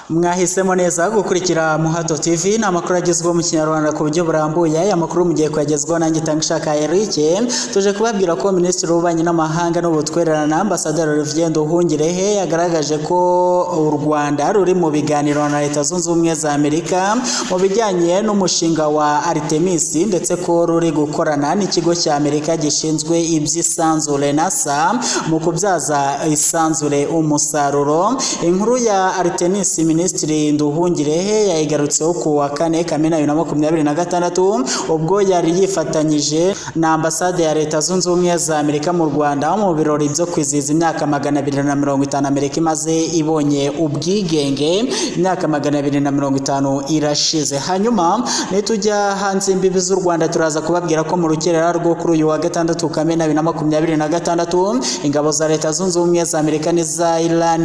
Mwahisemo neza gukurikira Muhato TV n'amakuru agezweho mu Kinyarwanda ku buryo burambuye. Aya makuru mugiye kwagezwaho nanjye Tangishaka Eric. Tuje kubabwira ko Minisitiri w'Ububanyi n'Amahanga n'Ubutwererane Ambassadeur Olivier Nduhungirehe yagaragaje ko u Rwanda ruri mu biganiro na Leta Zunze Ubumwe za Amerika mu bijyanye n'umushinga wa Artemis, ndetse ko ruri gukorana n'ikigo cya Amerika gishinzwe iby'isanzure NASA mu kubyaza isanzure umusaruro. Inkuru ya Artemis Minisitiri Nduhungirehe yayigarutseho ku wa 4 Kamena 2026 ubwo yari yifatanyije na ambasade ya Leta Zunze Ubumwe za Amerika mu Rwanda mu birori byo kwizihiza imyaka 250 Amerika imaze ibonye ubwigenge. Imyaka 250 irashize. Hanyuma nitujya hanze imbibi z'u Rwanda turaza kubabwira ko mu rukerera rwo kuri uyu wa 6 Kamena 2026 ingabo za Leta Zunze Ubumwe za Amerika n'iza Iran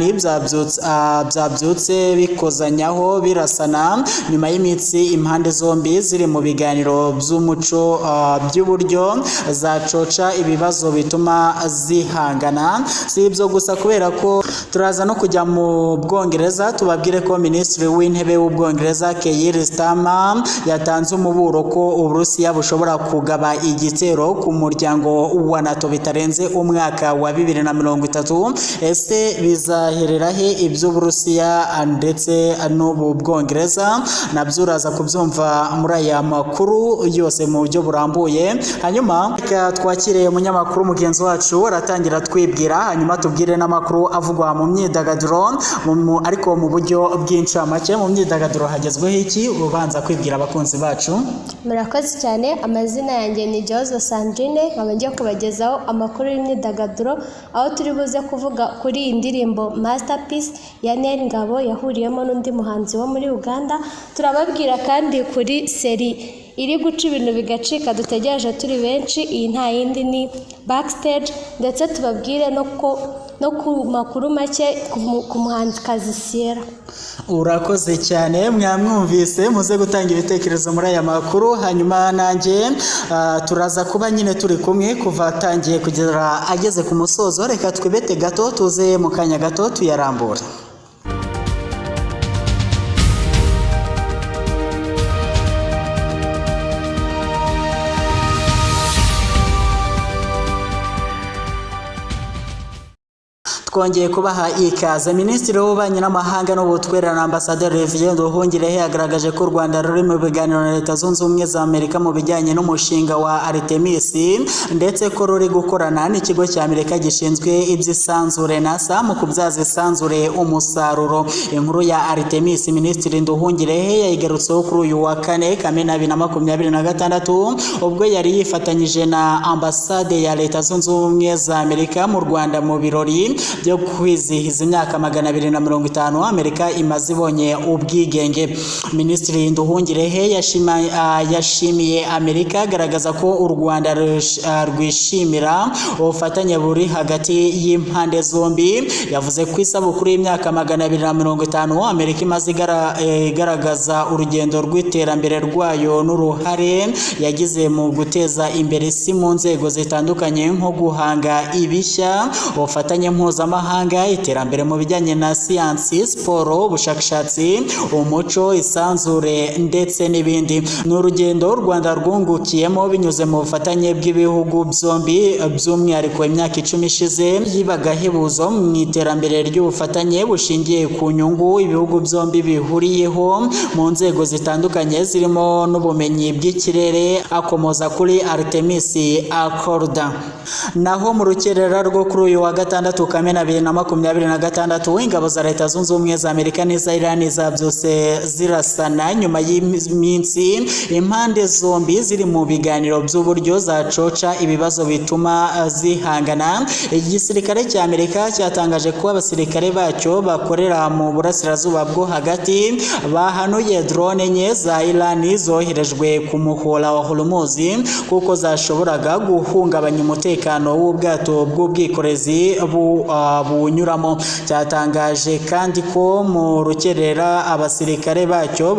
byabyutse bikozanyaho birasana nyuma y'iminsi impande zombi ziri mu biganiro by'umuco by'uburyo zacoca ibibazo bituma zihangana. Si ibyo gusa kubera ko turaza no kujya mu Bwongereza tubabwire ko Minisitiri w'Intebe w'Ubwongereza Keir Starmer yatanze umuburo ko Uburusiya bushobora kugaba igitero ku muryango wa NATO bitarenze umwaka wa 2030. Ese bizaherera he ibyo Burusiya ndetse n'ubu Bwongereza? Nabyo uraza kubyumva muri aya makuru yose mu buryo burambuye. Hanyuma twakiriye umunyamakuru mugenzi wacu aratangira twibwira, hanyuma tubwire n'amakuru avugwa mu myidagaduro ariko mu buryo bw'incamake. Mu myidagaduro hagezweho iki? Ubanza kwibwira abakunzi bacu. Murakoze cyane. Amazina yanjye ni Jozo Sandrine, nkaba ngiye kubagezaho amakuru y'imyidagaduro, aho turi buze kuvuga kuri iyi ndirimbo Masterpiece ya Nel Ngabo yahuriyemo n'undi muhanzi wo muri Uganda. Turababwira kandi kuri seri iri guca ibintu bigacika dutegereje turi benshi, iyi nta yindi ni Backstage, ndetse tubabwire no ku makuru make ku muhanzikazi Sierra. Urakoze cyane, mwamwumvise muze gutanga ibitekerezo muri aya makuru. Hanyuma nanjye turaza kuba nyine turi kumwe kuva atangiye kugera ageze ku musozo. Reka twibete gato tuze mu kanya gato tuyarambura. Twongeye kubaha ikaze. Minisitiri w'Ububanyi n'Amahanga n'Ubutwererane Ambassadeur Olivier Nduhungirehe yagaragaje ko u Rwanda ruri mu biganiro na Leta Zunze Ubumwe za Amerika mu bijyanye n'umushinga wa Artemis, ndetse ko ruri gukorana n'ikigo cya Amerika gishinzwe iby'isanzure NASA mu kubyaza isanzure umusaruro. Inkuru ya Artemis Minisitiri Nduhungirehe yayigarutseho kuri uyu wa 4 Kamena 2026 ubwo yari yifatanyije na ambasade ya Leta Zunze Ubumwe za Amerika mu Rwanda mu birori byo kwizihiza imyaka 250 Amerika imaze ibonye ubwigenge. Minisitiri Nduhungirehe yashimiye Amerika agaragaza ko u Rwanda rwishimira ubufatanye buri hagati y'impande zombi. Yavuze ko isabukuru y'imyaka 250 Amerika imaze igaragaza urugendo rw'iterambere rwayo n'uruhare yagize mu guteza imbere isi mu nzego zitandukanye nko guhanga ibishya, ubufatanye mpuzamahanga, iterambere mu bijyanye na siyansi, siporo, ubushakashatsi, umuco, isanzure ndetse n'ibindi. Ni urugendo u Rwanda rwungukiyemo binyuze mu bufatanye bw'ibihugu byombi, by'umwihariko imyaka 10 ishize yibaga hebuzo mu iterambere ry'ubufatanye bushingiye ku nyungu ibihugu byombi bihuriyeho mu nzego zitandukanye zirimo n'ubumenyi bw'ikirere. Akomoza kuri Artemis Accord. Naho mu rukerera rwo kuri uyu wa 6 Kamena 2026 ingabo za Leta Zunze Ubumwe za Amerika n'iza Iran zabyose zirasana nyuma y'iminsi impande zombi ziri mu biganiro by'uburyo zacoca ibibazo bituma zihangana. Igisirikare cya Amerika cyatangaje ko abasirikare bacyo bakorera mu burasirazuba bwo hagati bahanuye drone enye za Iran zoherejwe ku muhora wa Hormuz kuko zashoboraga guhungabanya umutekano w'ubwato bw'ubwikorezi bunyuramo. Cyatangaje kandi ko mu rukerera abasirikare bacyo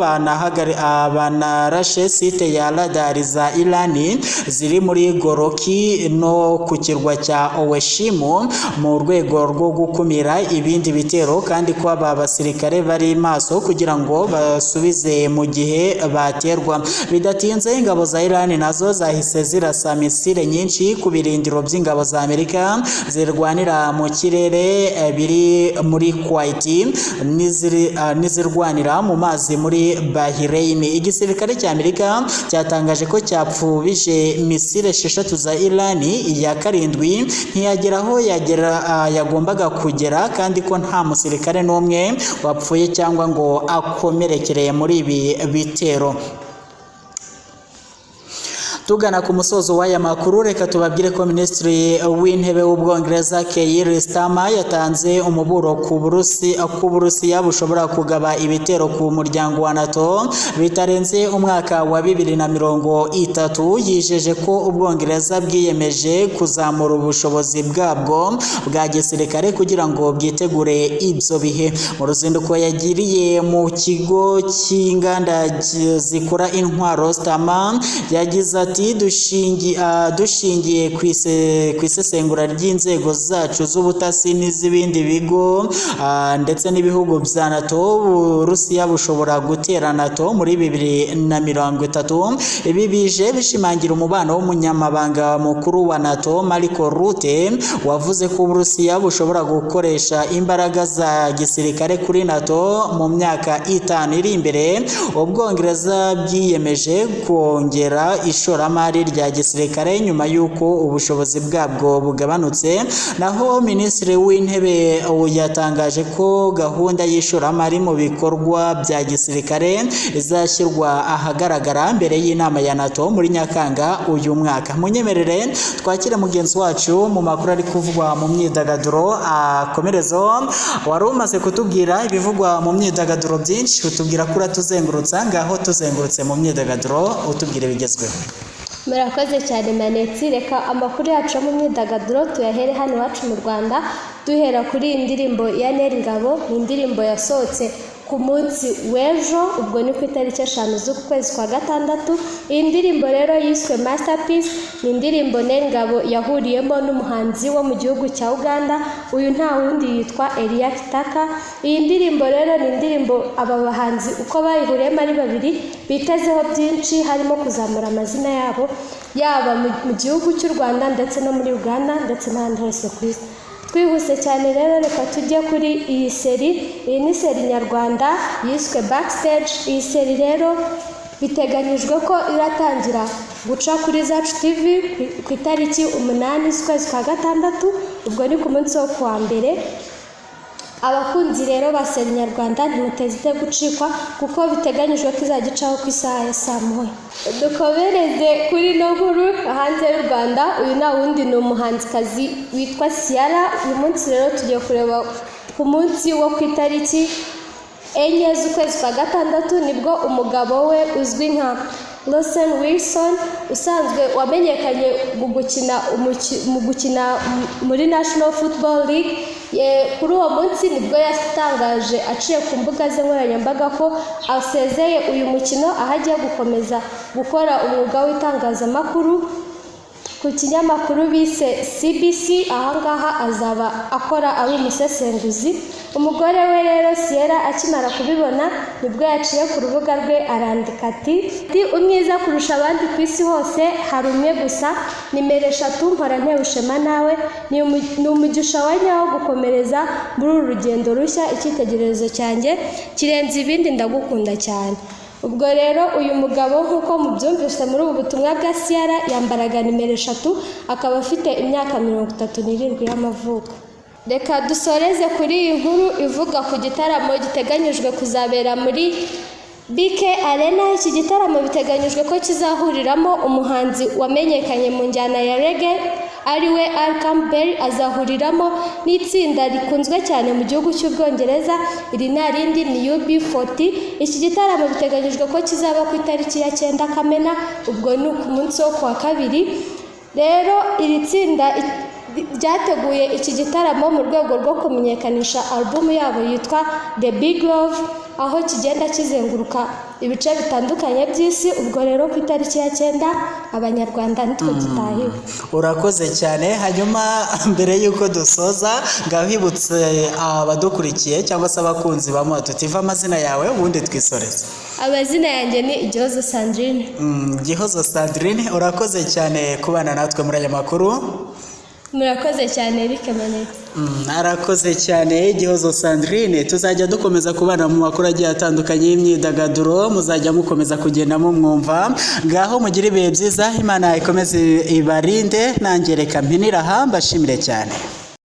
banarashe site ya radari za Irani ziri muri Goroki no ku kirwa cya Oweshimu mu rwego rwo gukumira ibindi bitero, kandi ko aba basirikare bari maso kugira ngo basubize mu gihe baterwa. Bidatinze ingabo za Irani nazo zahise zirasa misile nyinshi ku birindiro by'ingabo za Amerika zirwanira mu kirere biri muri Kuwait n'izirwanira mu mazi muri Bahrain. Igisirikare cya Amerika cyatangaje ko cyapfubije misile 6 za Irani, iya karindwi ntiyagera aho yagombaga kugera, kandi ko nta musirikare n'umwe wapfuye cyangwa ngo akomerekereye muri ibi bitero. Tugana ku musozo w'aya makuru, reka tubabwire ko Minisitiri w'Intebe w'Ubwongereza Keir Starmer yatanze umuburo ku Burusiya bushobora kugaba ibitero ku muryango wa NATO bitarenze umwaka wa 2030. Yijeje ko Ubwongereza bwiyemeje kuzamura ubushobozi bwabwo bwa gisirikare kugira ngo bwitegure ibyo bihe. Mu ruzinduko yagiriye mu kigo cy'inganda zikora intwaro, Starmer yagize ati dushingiye ku isesengura ry'inzego zacu z'ubutasi n'iz'ibindi bigo ndetse n'ibihugu bya NATO, Burusiya bushobora gutera NATO muri 2030. Ibi bije bishimangira umubano w'umunyamabanga mukuru wa NATO Marco Rutte wavuze ko Burusiya bushobora gukoresha imbaraga za gisirikare kuri NATO mu myaka 5 iri imbere. Ubwongereza bwiyemeje kongera ishoramari rya gisirikare nyuma y'uko ubushobozi bwabwo bugabanutse. Naho Minisitiri w'Intebe yatangaje ko gahunda y'ishoramari mu bikorwa bya gisirikare izashyirwa ahagaragara mbere y'inama ya NATO muri Nyakanga uyu mwaka. Munyemerere twakire mugenzi wacu mu makuru ari kuvugwa mu myidagaduro. Komerezo, wari umaze kutubwira ibivugwa mu myidagaduro byinshi, utubwira ko uratuzengurutsa, ngaho tuzengurutse mu myidagaduro utubwire bigezweho. Murakoze cyane Maneti. Reka amakuru yacu mu myidagaduro tuyahere hano iwacu mu Rwanda, duhera kuri iyi ndirimbo ya Neri Ngabo. Ni indirimbo yasohotse ku munsi w'ejo, ubwo ni ku itariki 5 z'ukwezi kwa gatandatu. Iyi ndirimbo rero yiswe Masterpiece. Ni indirimbo Neri Ngabo yahuriyemo n'umuhanzi wo mu gihugu cya Uganda, uyu nta wundi yitwa Elia Kitaka. Iyi ndirimbo rero ni indirimbo aba bahanzi uko bayihuriyemo ari babiri bitezeho byinshi, harimo kuzamura amazina yabo yaba mu gihugu cy'u Rwanda ndetse no muri Uganda ndetse n'ahandi hose ku isi. Twihuse cyane rero reka tujye kuri iyi seri. Iyi ni seri nyarwanda yiswe Backstage. Iyi seri rero biteganyijwe ko iratangira guca kuri Zacu TV ku itariki 8 z'ukwezi kwa gatandatu, ubwo ni ku munsi wo kuwa mbere. Abakunzi rero ba seri nyarwanda ntimuteze gucikwa kuko biteganyijwe ko izajya icaho ku isaha ya 9. Dukomereze kuri no nkuru hanze y'u Rwanda. Uyu nta wundi ni umuhanzikazi witwa Ciara. Uyu munsi rero tugiye kureba ku munsi wo ku itariki 4 z'ukwezi kwa gatandatu nibwo umugabo we uzwi nka Russell Wilson usanzwe wamenyekanye mu gukina muri National Football League. Kuri uwo munsi nibwo yatangaje aciye ku mbuga ze nkoranyambaga ko asezeye uyu mukino, aho agiye gukomeza gukora umwuga w'itangazamakuru ku kinyamakuru bise CBC. Ahangaha azaba akora ari umusesenguzi. Umugore we rero Ciara akimara kubibona nibwo yaciye ku rubuga rwe arandika ati umwiza kurusha abandi ku isi hose hari umwe gusa, nimero 3 mpora ntewushema nawe, ni umugisha wa nyawo gukomereza muri uru rugendo rushya, icyitegererezo cyanjye kirenze ibindi, ndagukunda cyane. Ubwo rero uyu mugabo nk'uko mubyumvise muri ubu butumwa bwa Ciara yambaraga nimero 3, akaba afite imyaka 37 y'amavuko. Reka dusoreze kuri iyi nkuru ivuga ku gitaramo giteganyijwe kuzabera muri BK Arena. Iki gitaramo biteganyijwe ko kizahuriramo umuhanzi wamenyekanye mu njyana ya reggae ariwe Al Campbell, azahuriramo n'itsinda rikunzwe cyane mu gihugu cy'Ubwongereza, iri nta rindi ni UB40. Iki gitaramo biteganyijwe ko kizaba ku itariki ya 9 Kamena, ubwo ni ku munsi wo kuwa kabiri. Rero iri tsinda ryateguye iki gitaramo mu rwego rwo kumenyekanisha album yabo yitwa The Big Love, aho kigenda kizenguruka ibice bitandukanye by'isi. Ubwo rero ku itariki ya 9 abanyarwanda nitwe gitahiwe. Urakoze cyane. Hanyuma mbere y'uko dusoza ngahibutse abadukurikiye cyangwa se abakunzi ba Moto TV amazina yawe ubundi twisoreze. Amazina yanjye ni Igihozo Sandrine. Igihozo Sandrine, urakoze cyane kubana natwe muri aya makuru. Murakoze cyane Eric Manete. Arakoze cyane Igihozo Sandrine. Tuzajya dukomeza kubana mu makuru agiye atandukanye y'imyidagaduro, muzajya mukomeza kugenda mwumva. Ngaho mugire ibihe byiza, Imana ikomeze ibarinde. Nanjye reka mpinira aha mbashimire cyane.